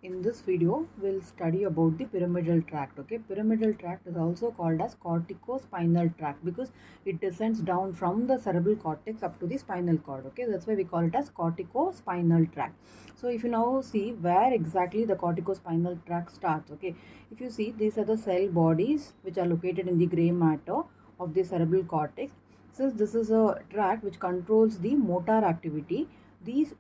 In this video, we'll study about the pyramidal tract. Okay, pyramidal tract is also called as corticospinal tract because it descends down from the cerebral cortex up to the spinal cord. Okay, that's why we call it as corticospinal tract. So if you now see where exactly the corticospinal tract starts, okay, if you see these are the cell bodies which are located in the gray matter of the cerebral cortex. Since this is a tract which controls the motor activity, these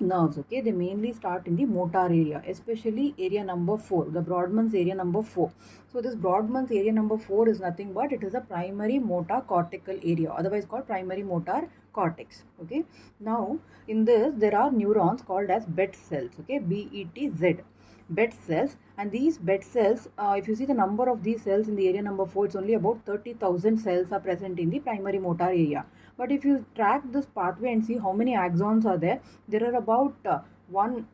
nerves, okay, they mainly start in the motor area, especially area number 4, the Brodmann's area number 4. So this Brodmann's area number 4 is nothing but it is a primary motor cortical area, otherwise called primary motor cortex. Okay, now in this there are neurons called as BET cells. Okay, BETZ, BET cells. And these BET cells, if you see the number of these cells in the area number 4, it's only about 30,000 cells are present in the primary motor area. But if you track this pathway and see how many axons are there are about 1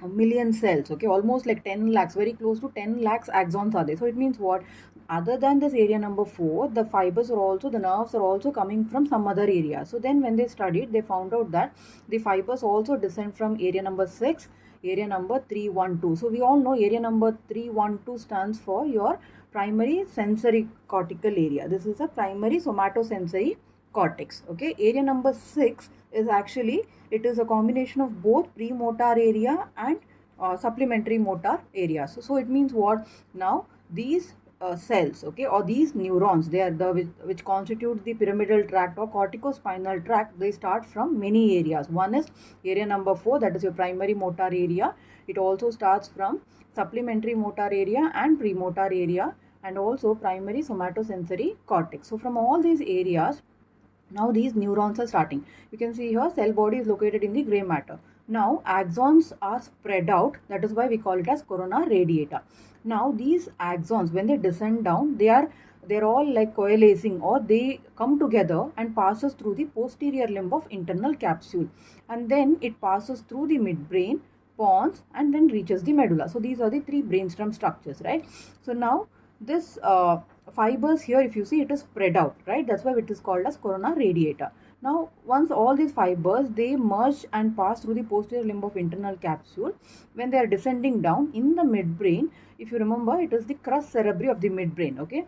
million cells. Okay, almost like 10 lakhs, very close to 10 lakhs axons are there. So it means what? Other than this area number 4, the fibers are also, the nerves are also coming from some other area. So then when they studied, they found out that the fibers also descend from area number 6, area number 312. So we all know area number 312 stands for your primary sensory cortical area. This is a primary somatosensory cortex. Okay, area number 6 is actually, it is a combination of both premotor area and supplementary motor areas. So it means what? Now these cells, okay, or these neurons, they are the which constitute the pyramidal tract or corticospinal tract. They start from many areas. One is area number 4, that is your primary motor area. It also starts from supplementary motor area and premotor area, and also primary somatosensory cortex. So from all these areas, now these neurons are starting. You can see here cell body is located in the gray matter. Now axons are spread out, that is why we call it as corona radiata. Now these axons, when they descend down, they're all like coalescing, or they come together and passes through the posterior limb of internal capsule, and then it passes through the midbrain, pons, and then reaches the medulla. So these are the three brainstem structures, right? So now this fibers here, if you see, it is spread out, right? That's why it is called as corona radiata. Now once all these fibers, they merge and pass through the posterior limb of internal capsule, when they are descending down in the midbrain, if you remember, it is the crus cerebri of the midbrain. Okay,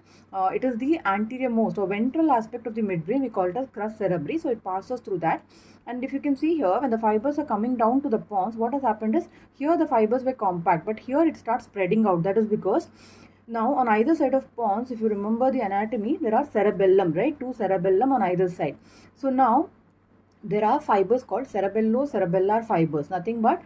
it is the anterior most or ventral aspect of the midbrain, we call it as crus cerebri. So it passes through that. And if you can see here, when the fibers are coming down to the pons, what has happened is, here the fibers were compact, but here it starts spreading out. That is because now on either side of pons, if you remember the anatomy, there are cerebellum, right? Two cerebellum on either side. So now there are fibers called cerebellar fibers. Nothing but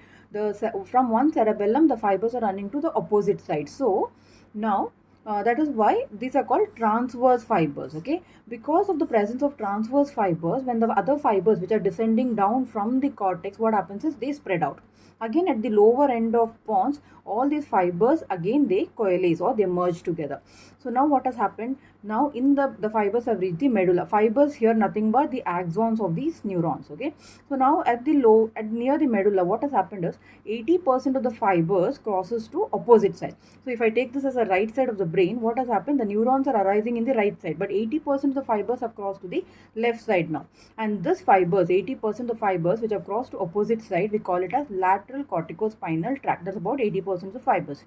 from one cerebellum, the fibers are running to the opposite side. So now that is why these are called transverse fibers. Okay, because of the presence of transverse fibers, when the other fibers which are descending down from the cortex, what happens is they spread out. Again at the lower end of pons, all these fibers again they coalesce or they merge together. So now what has happened? Now in the fibers have reached the medulla. Fibers here nothing but the axons of these neurons. Okay, so now at near the medulla, what has happened is 80% of the fibers crosses to opposite side. So if I take this as a right side of the brain, what has happened? The neurons are arising in the right side, but 80% of the fibers have crossed to the left side now. And this fibers, 80% of fibers which have crossed to opposite side, we call it as lateral corticospinal tract. That's about 80% of fibers.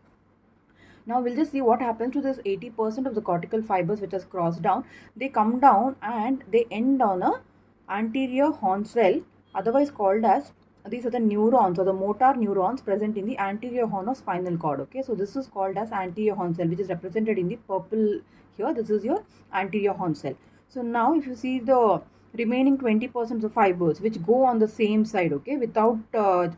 Now we'll just see what happens to this 80% of the cortical fibers which has crossed down. They come down and they end on a anterior horn cell, otherwise called as, these are the neurons or the motor neurons present in the anterior horn of spinal cord. Okay, so this is called as anterior horn cell, which is represented in the purple here. This is your anterior horn cell. So now if you see the remaining 20% of fibers which go on the same side, okay, without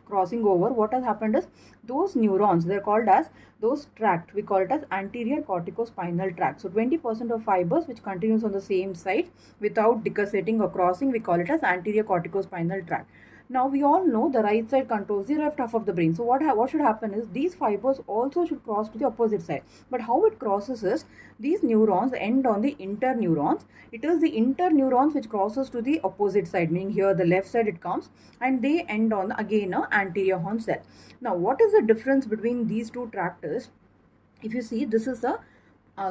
crossing over, what has happened is those neurons, they're called as those tract, we call it as anterior corticospinal tract. So 20% of fibers which continues on the same side without decussating or crossing, we call it as anterior corticospinal tract. Now we all know the right side controls the left half of the brain. So what should happen is these fibers also should cross to the opposite side. But how it crosses is, these neurons end on the interneurons. It is the interneurons which crosses to the opposite side, meaning here the left side it comes, and they end on again a anterior horn cell. Now what is the difference between these two tracts? If you see, this is a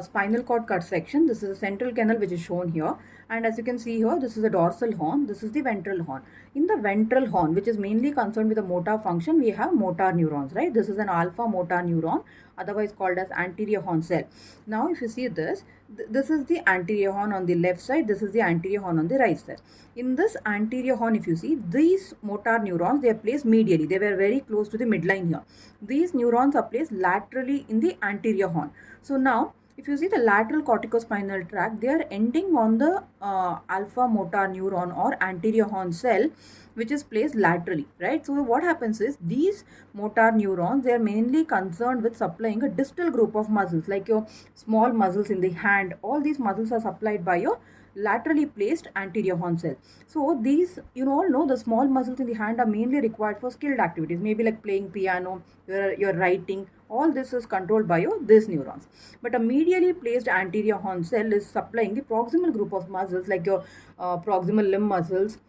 spinal cord cut section. This is a central canal which is shown here, and as you can see here, this is the dorsal horn, this is the ventral horn. In the ventral horn, which is mainly concerned with the motor function, we have motor neurons, right? This is an alpha motor neuron, otherwise called as anterior horn cell. Now if you see this, this is the anterior horn on the left side, this is the anterior horn on the right side. In this anterior horn, if you see, these motor neurons, they are placed medially, they were very close to the midline here. These neurons are placed laterally in the anterior horn. So now if you see the lateral corticospinal tract, they are ending on the alpha motor neuron or anterior horn cell, which is placed laterally, right? So what happens is, these motor neurons, they are mainly concerned with supplying a distal group of muscles, like your small muscles in the hand. All these muscles are supplied by your laterally placed anterior horn cell. So these, you all know, the small muscles in the hand are mainly required for skilled activities, maybe like playing piano, your writing. All this is controlled by these neurons. But a medially placed anterior horn cell is supplying the proximal group of muscles, like your proximal limb muscles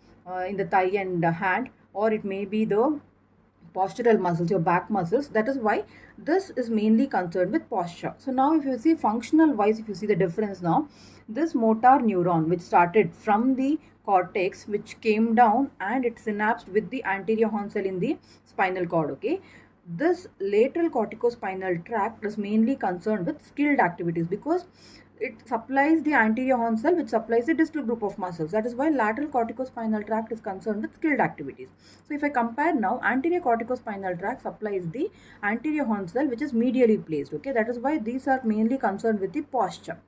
in the thigh and hand, or it may be the postural muscles, your back muscles. That is why this is mainly concerned with posture. So now if you see functional wise, if you see the difference now, this motor neuron which started from the cortex, which came down and it synapsed with the anterior horn cell in the spinal cord, okay. This lateral corticospinal tract is mainly concerned with skilled activities, because it supplies the anterior horn cell, which supplies the distal group of muscles. That is why lateral corticospinal tract is concerned with skilled activities. So if I compare now, anterior corticospinal tract supplies the anterior horn cell, which is medially placed, okay. That is why these are mainly concerned with the posture.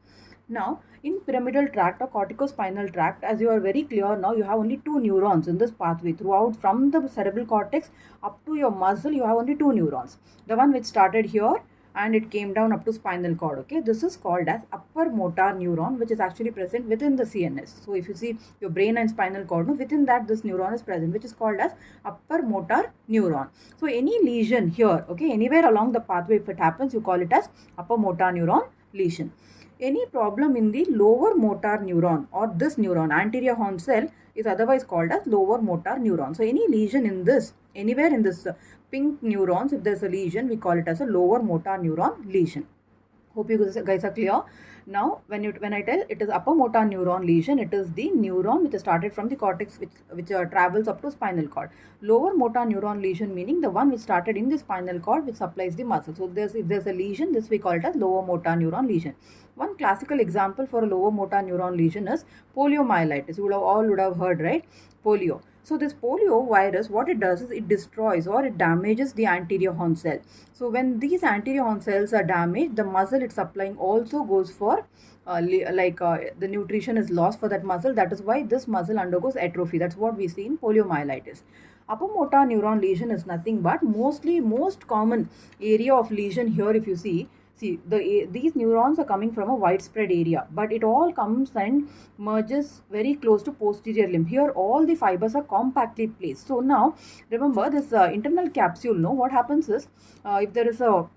Now, in pyramidal tract or corticospinal tract, as you are very clear now, you have only two neurons in this pathway. Throughout, from the cerebral cortex up to your muscle, you have only two neurons. The one which started here and it came down up to spinal cord, okay. This is called as upper motor neuron, which is actually present within the CNS. So if you see your brain and spinal cord, within that this neuron is present, which is called as upper motor neuron. So any lesion here, okay, anywhere along the pathway, if it happens, you call it as upper motor neuron lesion. Any problem in the lower motor neuron or this neuron, anterior horn cell, is otherwise called as lower motor neuron. So any lesion in this, anywhere in this pink neurons, if there's a lesion, we call it as a lower motor neuron lesion. Hope you guys are clear. Now, when I tell it is upper motor neuron lesion, it is the neuron which started from the cortex, which travels up to spinal cord. Lower motor neuron lesion meaning the one which started in the spinal cord, which supplies the muscle. So if there's a lesion, this we call it as lower motor neuron lesion. One classical example for a lower motor neuron lesion is poliomyelitis. You would have heard, right? Polio. So this polio virus, what it does is it destroys or it damages the anterior horn cell. So when these anterior horn cells are damaged, the muscle it's supplying also goes for the nutrition is lost for that muscle. That is why this muscle undergoes atrophy. That's what we see in poliomyelitis. Upper motor neuron lesion is nothing but most common area of lesion here. If you see, these neurons are coming from a widespread area, but it all comes and merges very close to posterior limb. Here all the fibers are compactly placed. So now remember this internal capsule, no, what happens is if there is a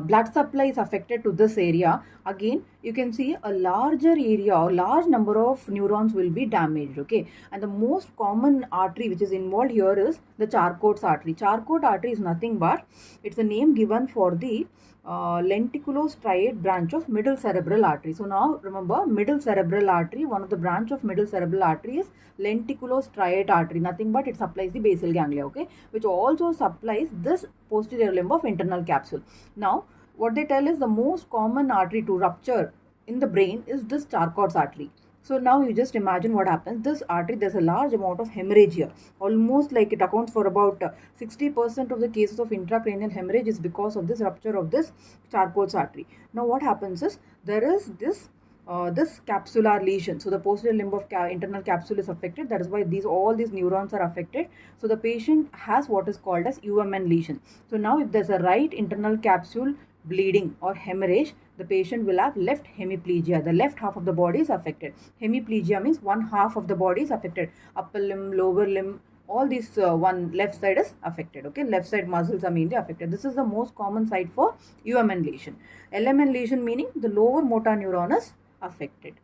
blood supply is affected to this area, again you can see a larger area or large number of neurons will be damaged, okay. And the most common artery which is involved here is the Charcot's artery. Charcot artery is nothing but it's a name given for the lenticulostriate branch of middle cerebral artery. So now remember, middle cerebral artery, one of the branch of middle cerebral artery is lenticulostriate artery, nothing but it supplies the basal ganglia, okay, which also supplies this posterior limb of internal capsule. Now what they tell is the most common artery to rupture in the brain is this Charcot's artery. So now you just imagine what happens. This artery, there's a large amount of hemorrhage here. Almost like it accounts for about 60% of the cases of intracranial hemorrhage is because of this rupture of this Charcot's artery. Now what happens is there is this capsular lesion. So the posterior limb of internal capsule is affected. That is why all these neurons are affected. So the patient has what is called as UMN lesion. So now if there's a right internal capsule bleeding or hemorrhage, the patient will have left hemiplegia. The left half of the body is affected. Hemiplegia means one half of the body is affected. Upper limb, lower limb, all these one left side is affected, okay. Left side muscles are mainly affected. This is the most common site for UMN lesion. LMN lesion meaning the lower motor neuron is affected.